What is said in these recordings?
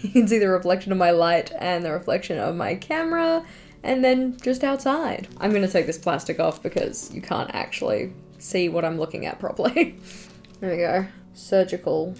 You can see the reflection of my light and the reflection of my camera, and then just outside. I'm gonna take this plastic off because you can't actually see what I'm looking at properly. There we go. Surgical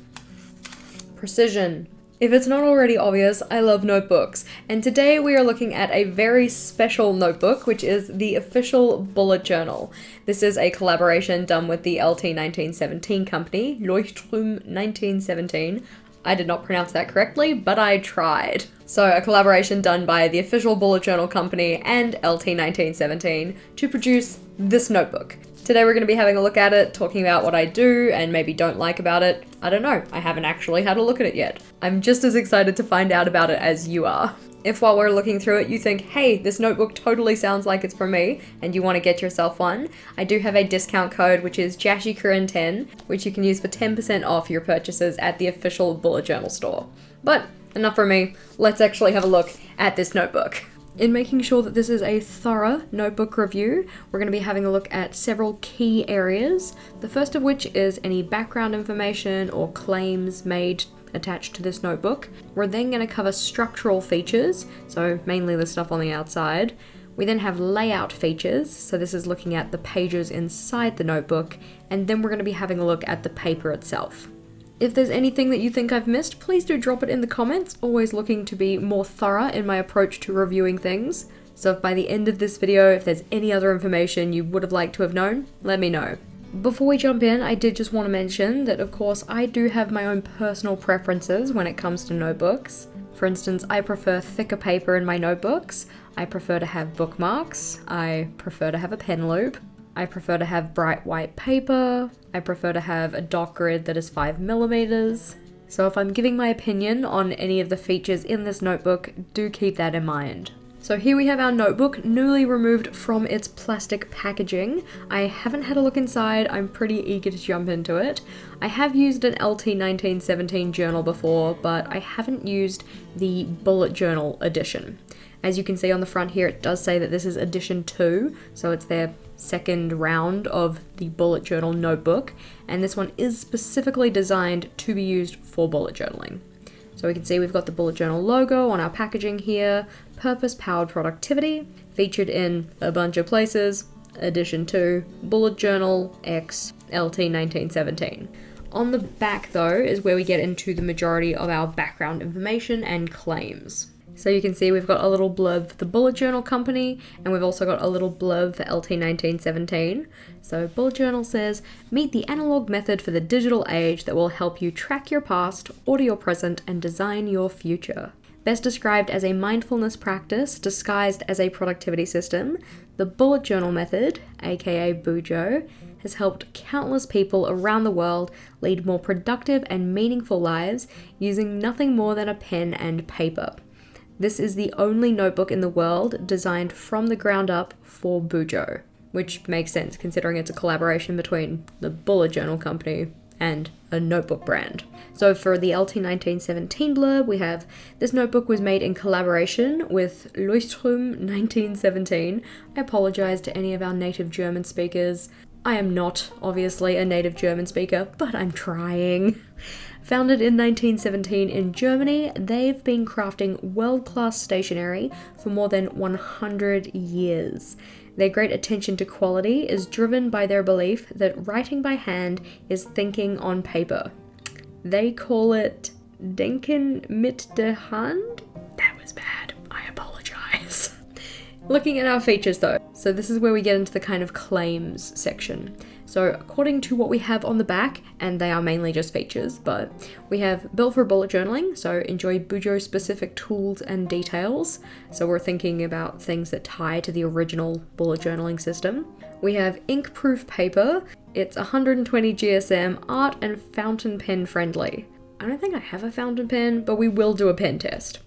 precision. If it's not already obvious, I love notebooks, and today we are looking at a very special notebook, which is the official bullet journal. This is a collaboration done with the LT 1917 company, Leuchtturm 1917. I did not pronounce that correctly, but I tried. So a collaboration done by the official bullet journal company and LT 1917 to produce this notebook. Today we're going to be having a look at it, talking about what I do and maybe don't like about it. I don't know, I haven't actually had a look at it yet. I'm just as excited to find out about it as you are. If while we're looking through it you think, hey, this notebook totally sounds like it's for me, and you want to get yourself one, I do have a discount code which is JashiiCorrin 10, which you can use for 10% off your purchases at the official bullet journal store. But enough from me, let's actually have a look at this notebook. In making sure that this is a thorough notebook review, we're going to be having a look at several key areas. The first of which is any background information or claims made attached to this notebook. We're then going to cover structural features, so mainly the stuff on the outside. We then have layout features, so this is looking at the pages inside the notebook, and then we're going to be having a look at the paper itself. If there's anything that you think I've missed, please do drop it in the comments. Always looking to be more thorough in my approach to reviewing things. So if by the end of this video, if there's any other information you would have liked to have known, let me know. Before we jump in, I did just want to mention that of course I do have my own personal preferences when it comes to notebooks. For instance, I prefer thicker paper in my notebooks. I prefer to have bookmarks. I prefer to have a pen loop. I prefer to have bright white paper. I prefer to have a dot grid that is 5mm. So if I'm giving my opinion on any of the features in this notebook, do keep that in mind. So here we have our notebook, newly removed from its plastic packaging. I haven't had a look inside, I'm pretty eager to jump into it. I have used an LT 1917 journal before, but I haven't used the bullet journal edition. As you can see on the front here, it does say that this is edition 2, so it's their second round of the bullet journal notebook, and this one is specifically designed to be used for bullet journaling. So we can see we've got the bullet journal logo on our packaging here, purpose-powered productivity, featured in a bunch of places, edition 2, bullet journal X LT 1917. On the back though is where we get into the majority of our background information and claims. So you can see we've got a little blurb for the bullet journal company, and we've also got a little blurb for LT 1917. So bullet journal says, meet the analog method for the digital age that will help you track your past, order your present, and design your future. Best described as a mindfulness practice disguised as a productivity system, the bullet journal method, aka Bujo, has helped countless people around the world lead more productive and meaningful lives using nothing more than a pen and paper. This is the only notebook in the world designed from the ground up for Bujo, which makes sense considering it's a collaboration between the bullet journal company and a notebook brand. So for the LT 1917 blurb, we have, this notebook was made in collaboration with Leuchtturm 1917. I apologize to any of our native German speakers. I am not, obviously, a native German speaker, but I'm trying. Founded in 1917 in Germany, they've been crafting world-class stationery for more than 100 years. Their great attention to quality is driven by their belief that writing by hand is thinking on paper. They call it Denken mit der Hand? That was bad. I apologize. Looking at our features though, so this is where we get into the kind of claims section. So according to what we have on the back, and they are mainly just features, but we have built for bullet journaling, so enjoy Bujo specific tools and details. So we're thinking about things that tie to the original bullet journaling system. We have ink-proof paper. It's 120 GSM, art and fountain pen friendly. I don't think I have a fountain pen, but we will do a pen test.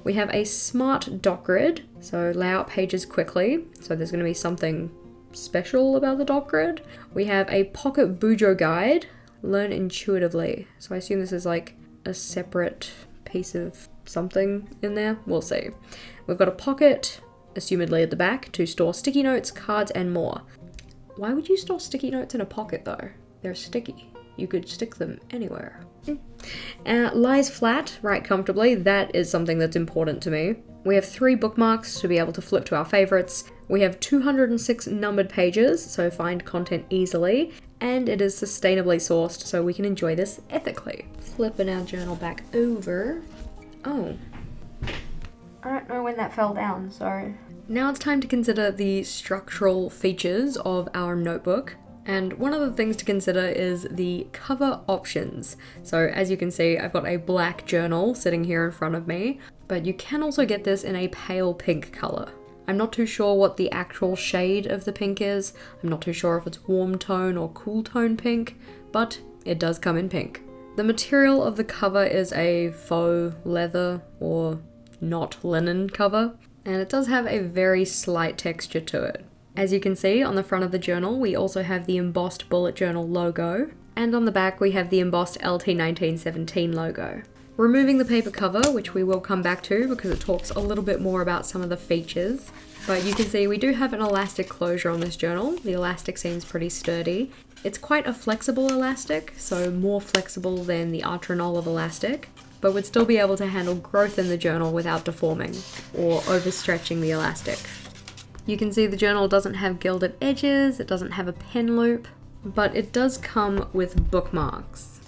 We have a smart dot grid, so lay out pages quickly. So there's going to be something special about the dot grid. We have a pocket Bujo guide, learn intuitively. So I assume this is like a separate piece of something in there. We'll see. We've got a pocket, assumedly at the back, to store sticky notes, cards, and more. Why would you store sticky notes in a pocket though? They're sticky. you could stick them anywhere. Lies flat, right comfortably. That is something that's important to me. We have 3 bookmarks to be able to flip to our favorites. We have 206 numbered pages, so find content easily. And it is sustainably sourced, so we can enjoy this ethically. Flipping our journal back over. Oh. I don't know when that fell down, sorry. Now it's time to consider the structural features of our notebook. And one of the things to consider is the cover options. So as you can see, I've got a black journal sitting here in front of me, but you can also get this in a pale pink color. I'm not too sure what the actual shade of the pink is. I'm not too sure if it's warm tone or cool tone pink, but it does come in pink. The material of the cover is a faux leather or not linen cover, and it does have a very slight texture to it. As you can see on the front of the journal, we also have the embossed bullet journal logo, and on the back we have the embossed LT1917 logo. Removing the paper cover, which we will come back to because it talks a little bit more about some of the features, but you can see we do have an elastic closure on this journal. The elastic seems pretty sturdy. It's quite a flexible elastic, so more flexible than the Artranol elastic, but would still be able to handle growth in the journal without deforming or overstretching the elastic. You can see the journal doesn't have gilded edges, it doesn't have a pen loop, but it does come with bookmarks.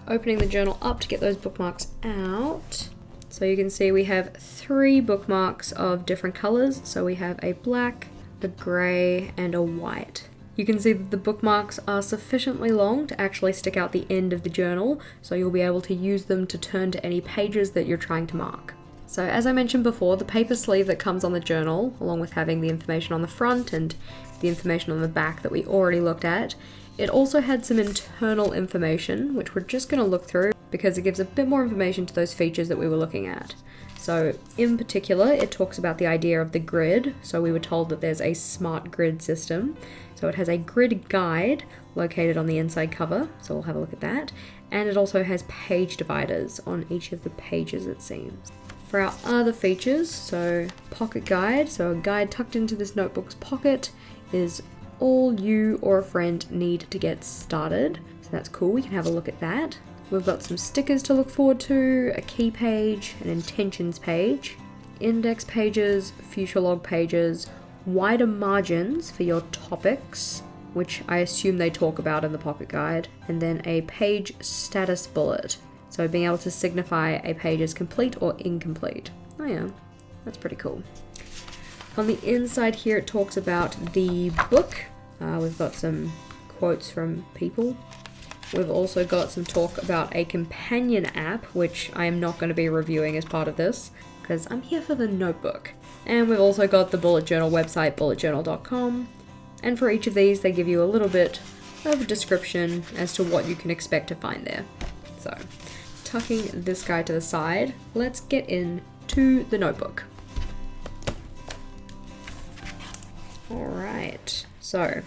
Opening the journal up to get those bookmarks out. So you can see we have 3 bookmarks of different colors. So we have a black, a gray, and a white. You can see that the bookmarks are sufficiently long to actually stick out the end of the journal, so you'll be able to use them to turn to any pages that you're trying to mark. So as I mentioned before, the paper sleeve that comes on the journal, along with having the information on the front and the information on the back that we already looked at, it also had some internal information, which we're just going to look through because it gives a bit more information to those features that we were looking at. So in particular, it talks about the idea of the grid. So we were told that there's a smart grid system. So it has a grid guide located on the inside cover. So we'll have a look at that. And it also has page dividers on each of the pages, it seems. For our other features, so pocket guide, so a guide tucked into this notebook's pocket is all you or a friend need to get started. So that's cool, we can have a look at that. We've got some stickers to look forward to, a key page, an intentions page, index pages, future log pages, wider margins for your topics, which I assume they talk about in the pocket guide, and then a page status bullet. So being able to signify a page is complete or incomplete. Oh yeah, that's pretty cool. On the inside here it talks about the book. We've got some quotes from people. We've also got some talk about a companion app, which I am not going to be reviewing as part of this, because I'm here for the notebook. And we've also got the bullet journal website, bulletjournal.com. And for each of these, they give you a little bit of a description as to what you can expect to find there. So, tucking this guy to the side, let's get into the notebook. Alright, so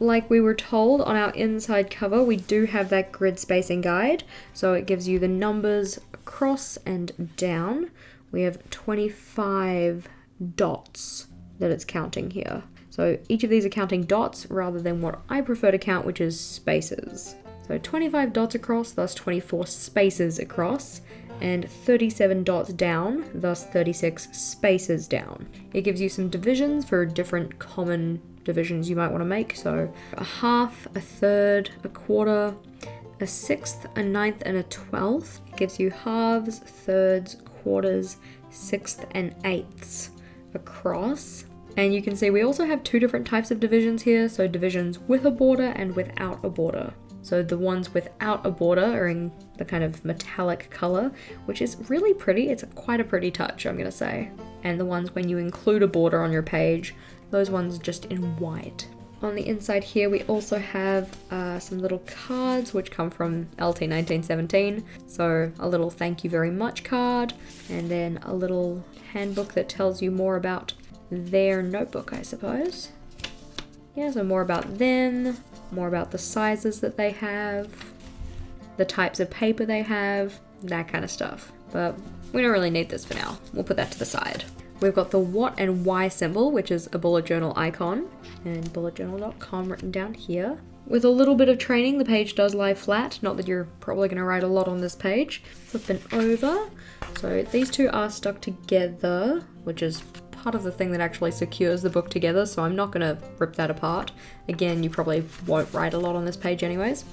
like we were told on our inside cover, we do have that grid spacing guide. So it gives you the numbers across and down. We have 25 dots that it's counting here. So each of these are counting dots rather than what I prefer to count, which is spaces. So 25 dots across, thus 24 spaces across, and 37 dots down, thus 36 spaces down. It gives you some divisions for different common divisions you might want to make. So a half, a third, a quarter, a sixth, a ninth, and a 12th. It gives you halves, thirds, quarters, sixths, and eighths across. And you can see we also have 2 different types of divisions here. So divisions with a border and without a border. So the ones without a border are in the kind of metallic color, which is really pretty. It's quite a pretty touch, I'm gonna say. And the ones when you include a border on your page, those ones just in white. On the inside here, we also have some little cards which come from LT1917. So a little thank you very much card, and then a little handbook that tells you more about their notebook, I suppose. Yeah, so more about them, more about the sizes that they have, the types of paper they have, that kind of stuff. But we don't really need this for now. We'll put that to the side. We've got the what and why symbol, which is a bullet journal icon, and bulletjournal.com written down here. With a little bit of training, the page does lie flat. Not that you're probably going to write a lot on this page. Flipping over. So these two are stuck together, which is part of the thing that actually secures the book together, so I'm not going to rip that apart. Again, you probably won't write a lot on this page anyways.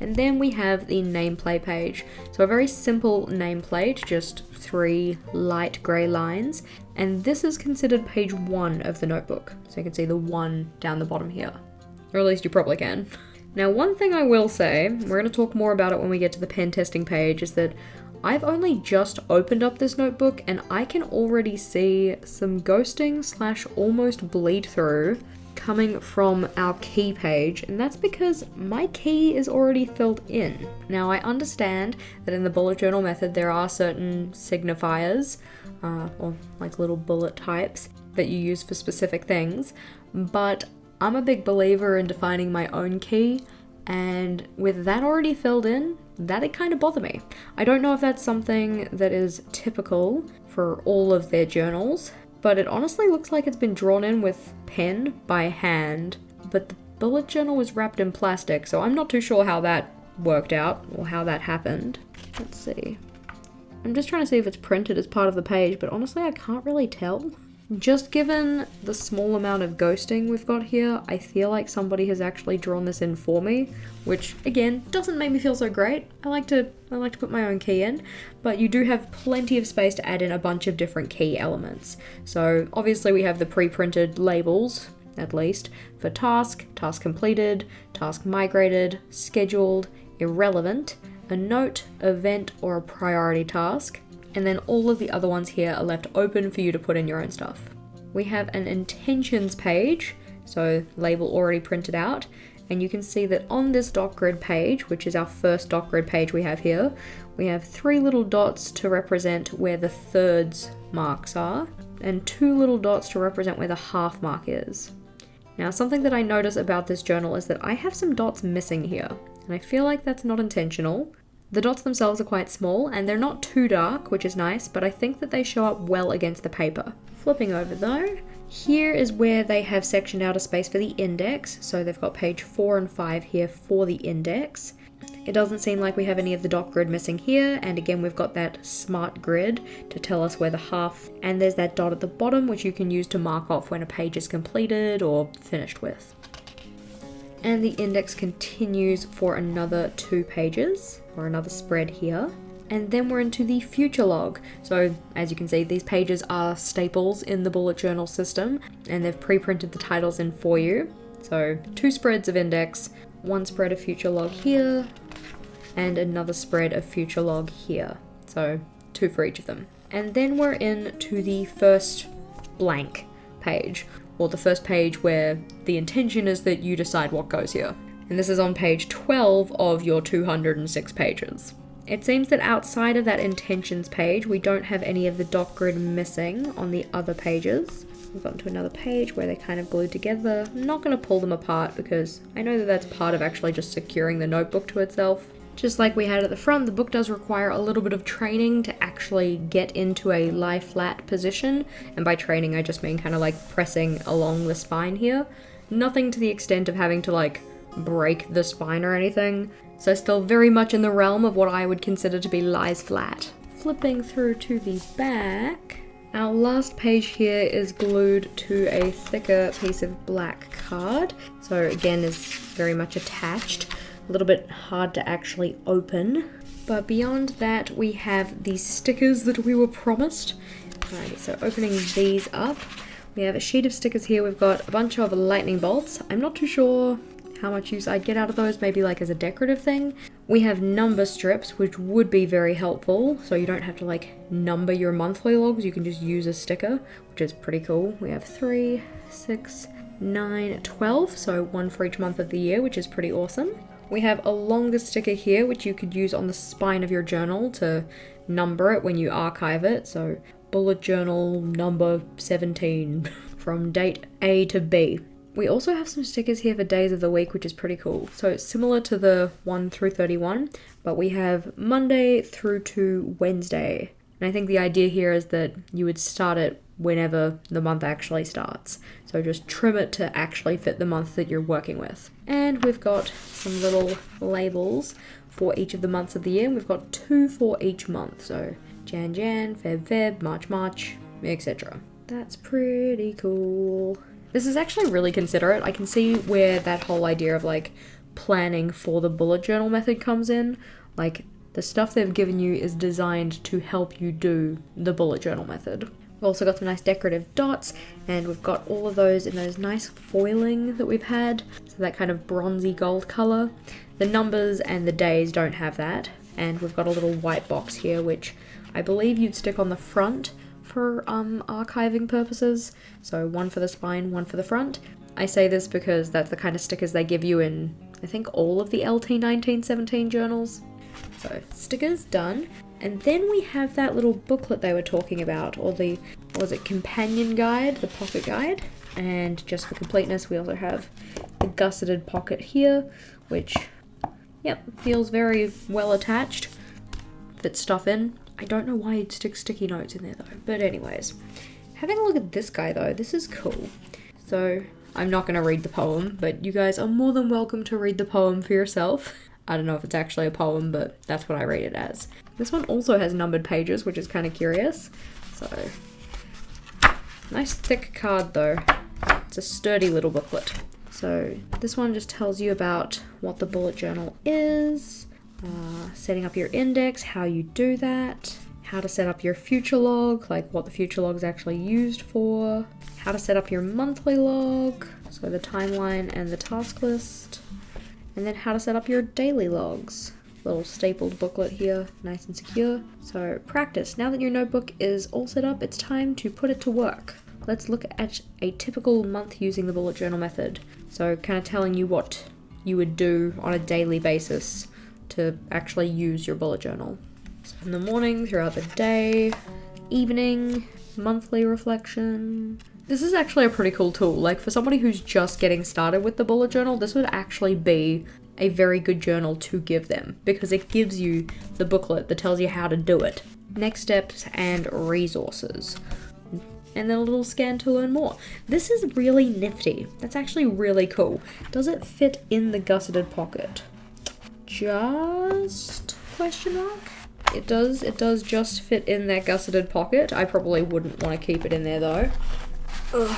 And then we have the nameplate page. So a very simple nameplate, just 3 light grey lines. And this is considered page 1 of the notebook. So you can see the 1 down the bottom here. Or at least you probably can. Now, one thing I will say, we're going to talk more about it when we get to the pen testing page, is that I've only just opened up this notebook and I can already see some ghosting / almost bleed through coming from our key page, and that's because my key is already filled in. Now, I understand that in the bullet journal method there are certain signifiers or like little bullet types that you use for specific things, but I'm a big believer in defining my own key, and with that already filled in, that'd kind of bother me. I don't know if that's something that is typical for all of their journals, but it honestly looks like it's been drawn in with pen by hand, but the bullet journal was wrapped in plastic, so I'm not too sure how that worked out or how that happened. Let's see. I'm just trying to see if it's printed as part of the page, but honestly I can't really tell. Just given the small amount of ghosting we've got here, I feel like somebody has actually drawn this in for me, which again doesn't make me feel so great. I like to put my own key in, but you do have plenty of space to add in a bunch of different key elements. So obviously we have the pre-printed labels, at least, for task, task completed, task migrated, scheduled, irrelevant, a note, event, or a priority task. And then all of the other ones here are left open for you to put in your own stuff. We have an intentions page, so label already printed out, and you can see that on this dot grid page, which is our first dot grid page we have here, we have 3 little dots to represent where the thirds marks are, and 2 little dots to represent where the half mark is. Now, something that I notice about this journal is that I have some dots missing here, and I feel like that's not intentional. The dots themselves are quite small and they're not too dark, which is nice, but I think that they show up well against the paper. Flipping over though, here is where they have sectioned out a space for the index, so they've got page 4 and 5 here for the index. It doesn't seem like we have any of the dot grid missing here, and again we've got that smart grid to tell us where the half, and there's that dot at the bottom which you can use to mark off when a page is completed or finished with. And the index continues for another 2 pages, or another spread here. And then we're into the future log. So as you can see, these pages are staples in the bullet journal system, and they've pre-printed the titles in for you. So 2 spreads of index, 1 spread of future log here, and another spread of future log here. So 2 for each of them. And then we're into the first blank page, or the first page where the intention is that you decide what goes here. And this is on page 12 of your 206 pages. It seems that outside of that intentions page, we don't have any of the dot grid missing on the other pages. We've gotten to another page where they're kind of glued together. I'm not going to pull them apart because I know that that's part of actually just securing the notebook to itself. Just like we had at the front, the book does require a little bit of training to actually get into a lie flat position. And by training, I just mean kind of like pressing along the spine here. Nothing to the extent of having to like break the spine or anything. So still very much in the realm of what I would consider to be lies flat. Flipping through to the back, our last page here is glued to a thicker piece of black card. So again, is very much attached. A little bit hard to actually open. But beyond that, we have these stickers that we were promised. Alrighty, so opening these up, we have a sheet of stickers here. We've got a bunch of lightning bolts. I'm not too sure how much use I'd get out of those, maybe like as a decorative thing. We have number strips, which would be very helpful, so you don't have to like number your monthly logs, you can just use a sticker, which is pretty cool. We have 3, 6, 9, 12, so 1 for each month of the year, which is pretty awesome. We have a longer sticker here, which you could use on the spine of your journal to number it when you archive it, so bullet journal number 17 from date A to B. We also have some stickers here for days of the week, which is pretty cool. So it's similar to the 1 through 31, but we have Monday through to Wednesday. And I think the idea here is that you would start it whenever the month actually starts. So just trim it to actually fit the month that you're working with. And we've got some little labels for each of the months of the year. We've got 2 for each month. So Jan, Feb, March, etc. That's pretty cool. This is actually really considerate. I can see where that whole idea of like planning for the bullet journal method comes in. Like the stuff they've given you is designed to help you do the bullet journal method. We've also got some nice decorative dots, and we've got all of those in those nice foiling that we've had. So that kind of bronzy gold color. The numbers and the days don't have that. And we've got a little white box here, which I believe you'd stick on the front for archiving purposes. So one for the spine, one for the front. I say this because that's the kind of stickers they give you in, I think, all of the LT 1917 journals. So stickers done. And then we have that little booklet they were talking about, or the, what was it, companion guide, the pocket guide. And just for completeness, we also have the gusseted pocket here, which, yep, feels very well attached. Fits stuff in. I don't know why you'd stick sticky notes in there though. But anyways, having a look at this guy though, this is cool. So I'm not going to read the poem, but you guys are more than welcome to read the poem for yourself. I don't know if it's actually a poem, but that's what I read it as. This one also has numbered pages, which is kind of curious. So, nice thick card though. It's a sturdy little booklet. So this one just tells you about what the bullet journal is, setting up your index, how you do that, how to set up your future log, like what the future log is actually used for, how to set up your monthly log, so the timeline and the task list, and then how to set up your daily logs. Little stapled booklet here, nice and secure. So practice. Now that your notebook is all set up, it's time to put it to work. Let's look at a typical month using the bullet journal method. So kind of telling you what you would do on a daily basis to actually use your bullet journal. So in the morning, throughout the day, evening, monthly reflection. This is actually a pretty cool tool. Like for somebody who's just getting started with the bullet journal, this would actually be a very good journal to give them because it gives you the booklet that tells you how to do it. Next steps and resources. And then a little scan to learn more. This is really nifty. That's actually really cool. Does it fit in the gusseted pocket? Just question mark? It does just fit in that gusseted pocket. I probably wouldn't want to keep it in there though. Ugh.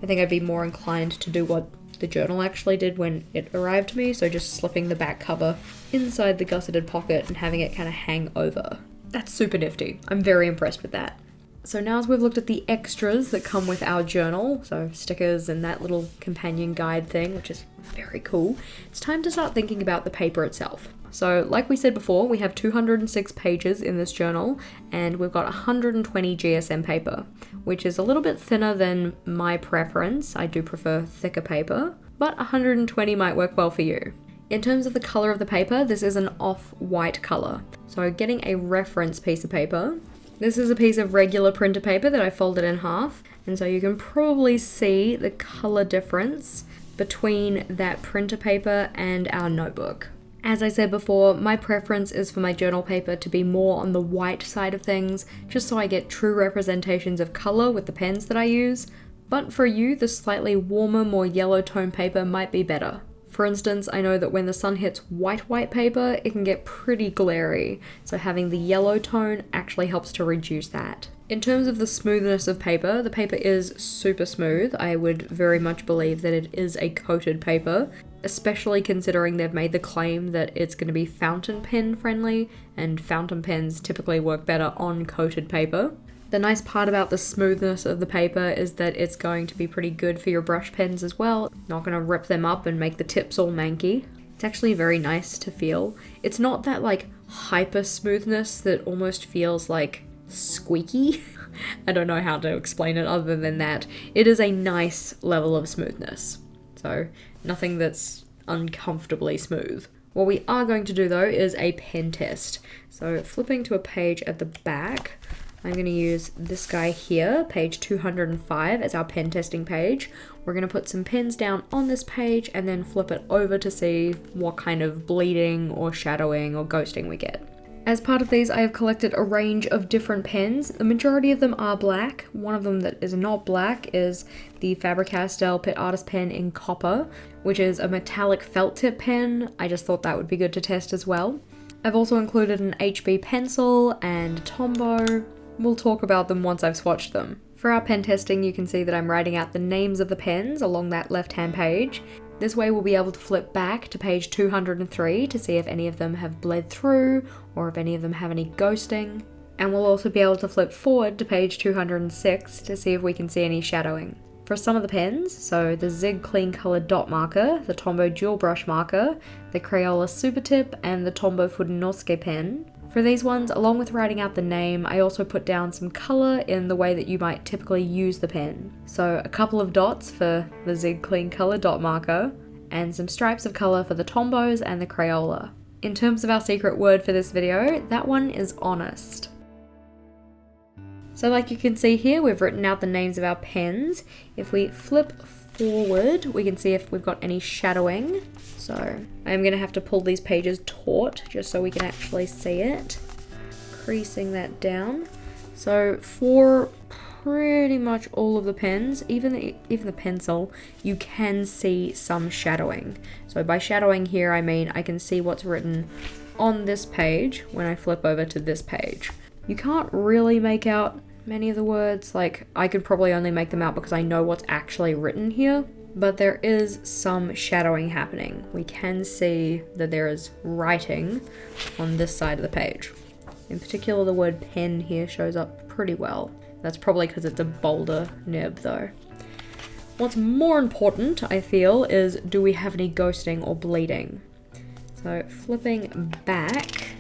I think I'd be more inclined to do what the journal actually did when it arrived to me, so just slipping the back cover inside the gusseted pocket and having it kind of hang over. That's super nifty. I'm very impressed with that. So now as we've looked at the extras that come with our journal, so stickers and that little companion guide thing, which is very cool, it's time to start thinking about the paper itself. So like we said before, we have 206 pages in this journal and we've got 120 GSM paper, which is a little bit thinner than my preference. I do prefer thicker paper, but 120 might work well for you. In terms of the color of the paper, this is an off-white color. So getting a reference piece of paper. This is a piece of regular printer paper that I folded in half, and so you can probably see the color difference between that printer paper and our notebook. As I said before, my preference is for my journal paper to be more on the white side of things, just so I get true representations of color with the pens that I use, but for you, the slightly warmer, more yellow tone paper might be better. For instance, I know that when the sun hits white paper, it can get pretty glary, so having the yellow tone actually helps to reduce that. In terms of the smoothness of paper, the paper is super smooth. I would very much believe that it is a coated paper, especially considering they've made the claim that it's going to be fountain pen friendly, and fountain pens typically work better on coated paper. The nice part about the smoothness of the paper is that it's going to be pretty good for your brush pens as well. Not going to rip them up and make the tips all manky. It's actually very nice to feel. It's not that like hyper smoothness that almost feels like squeaky. I don't know how to explain it other than that. It is a nice level of smoothness. So nothing that's uncomfortably smooth. What we are going to do though is a pen test. So flipping to a page at the back, I'm going to use this guy here, page 205, as our pen testing page. We're going to put some pens down on this page and then flip it over to see what kind of bleeding or shadowing or ghosting we get. As part of these, I have collected a range of different pens. The majority of them are black. One of them that is not black is the Faber-Castell Pit Artist pen in copper, which is a metallic felt tip pen. I just thought that would be good to test as well. I've also included an HB pencil and a Tombow. We'll talk about them once I've swatched them. For our pen testing, you can see that I'm writing out the names of the pens along that left-hand page. This way we'll be able to flip back to page 203 to see if any of them have bled through or if any of them have any ghosting. And we'll also be able to flip forward to page 206 to see if we can see any shadowing. For some of the pens, so the Zig Clean Color Dot Marker, the Tombow Dual Brush Marker, the Crayola Super Tip, and the Tombow Fudenosuke pen. For these ones, along with writing out the name, I also put down some colour in the way that you might typically use the pen. So a couple of dots for the Zig Clean Color Dot Marker, and some stripes of colour for the Tombows and the Crayola. In terms of our secret word for this video, that one is honest. So like you can see here, we've written out the names of our pens. If we flip forward, we can see if we've got any shadowing. So I'm going to have to pull these pages taut just so we can actually see it. Creasing that down. So for pretty much all of the pens, even the pencil, you can see some shadowing. So by shadowing here, I mean I can see what's written on this page when I flip over to this page. You can't really make out many of the words, like I could probably only make them out because I know what's actually written here, but there is some shadowing happening. We can see that there is writing on this side of the page. In particular, the word pen here shows up pretty well. That's probably because it's a bolder nib though. What's more important, I feel, is do we have any ghosting or bleeding? So flipping back,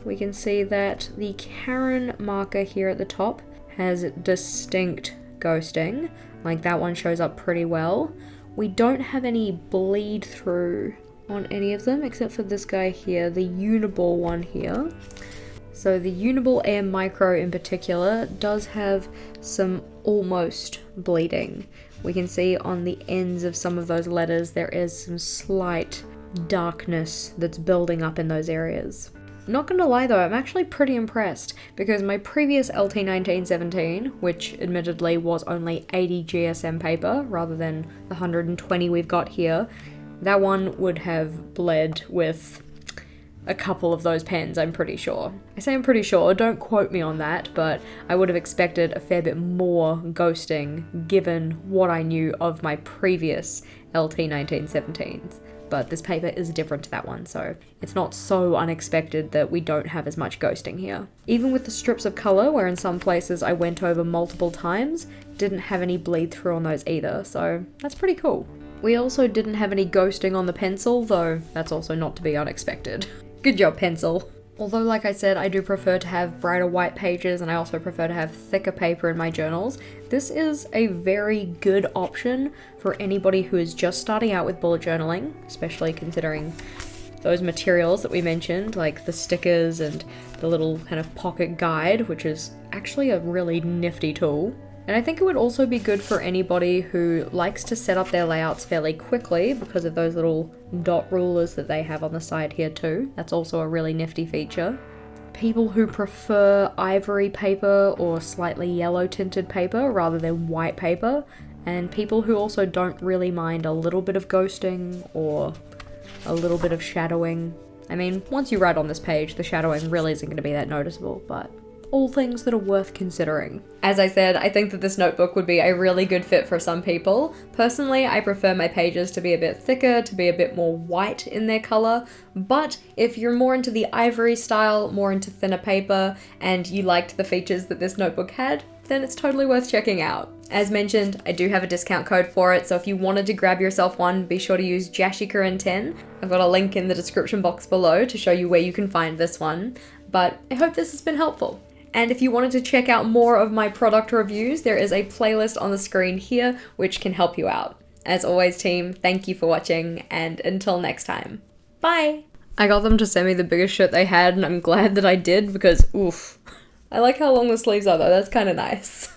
we can see that the Karen marker here at the top has distinct ghosting, like that one shows up pretty well. We don't have any bleed through on any of them except for this guy here, the Uniball one here. So the Uniball Air Micro in particular does have some almost bleeding. We can see on the ends of some of those letters there is some slight darkness that's building up in those areas. Not gonna lie though, I'm actually pretty impressed because my previous LT1917, which admittedly was only 80 GSM paper rather than the 120 we've got here, that one would have bled with a couple of those pens, I'm pretty sure. I say I'm pretty sure, don't quote me on that, but I would have expected a fair bit more ghosting given what I knew of my previous LT1917s. But this paper is different to that one, so it's not so unexpected that we don't have as much ghosting here. Even with the strips of colour, where in some places I went over multiple times, didn't have any bleed through on those either, so that's pretty cool. We also didn't have any ghosting on the pencil, though that's also not to be unexpected. Good job, pencil. Although, like I said, I do prefer to have brighter white pages and I also prefer to have thicker paper in my journals, this is a very good option for anybody who is just starting out with bullet journaling, especially considering those materials that we mentioned, like the stickers and the little kind of pocket guide, which is actually a really nifty tool. And I think it would also be good for anybody who likes to set up their layouts fairly quickly because of those little dot rulers that they have on the side here too. That's also a really nifty feature. People who prefer ivory paper or slightly yellow tinted paper rather than white paper, and people who also don't really mind a little bit of ghosting or a little bit of shadowing. I mean, once you write on this page, the shadowing really isn't going to be that noticeable, but all things that are worth considering. As I said, I think that this notebook would be a really good fit for some people. Personally, I prefer my pages to be a bit thicker, to be a bit more white in their color, but if you're more into the ivory style, more into thinner paper, and you liked the features that this notebook had, then it's totally worth checking out. As mentioned, I do have a discount code for it, so if you wanted to grab yourself one, be sure to use JashiiCorrin 10. I've got a link in the description box below to show you where you can find this one, but I hope this has been helpful. And if you wanted to check out more of my product reviews, there is a playlist on the screen here which can help you out. As always, team, thank you for watching, and until next time, bye! I got them to send me the biggest shirt they had, and I'm glad that I did because, oof. I like how long the sleeves are though, that's kind of nice.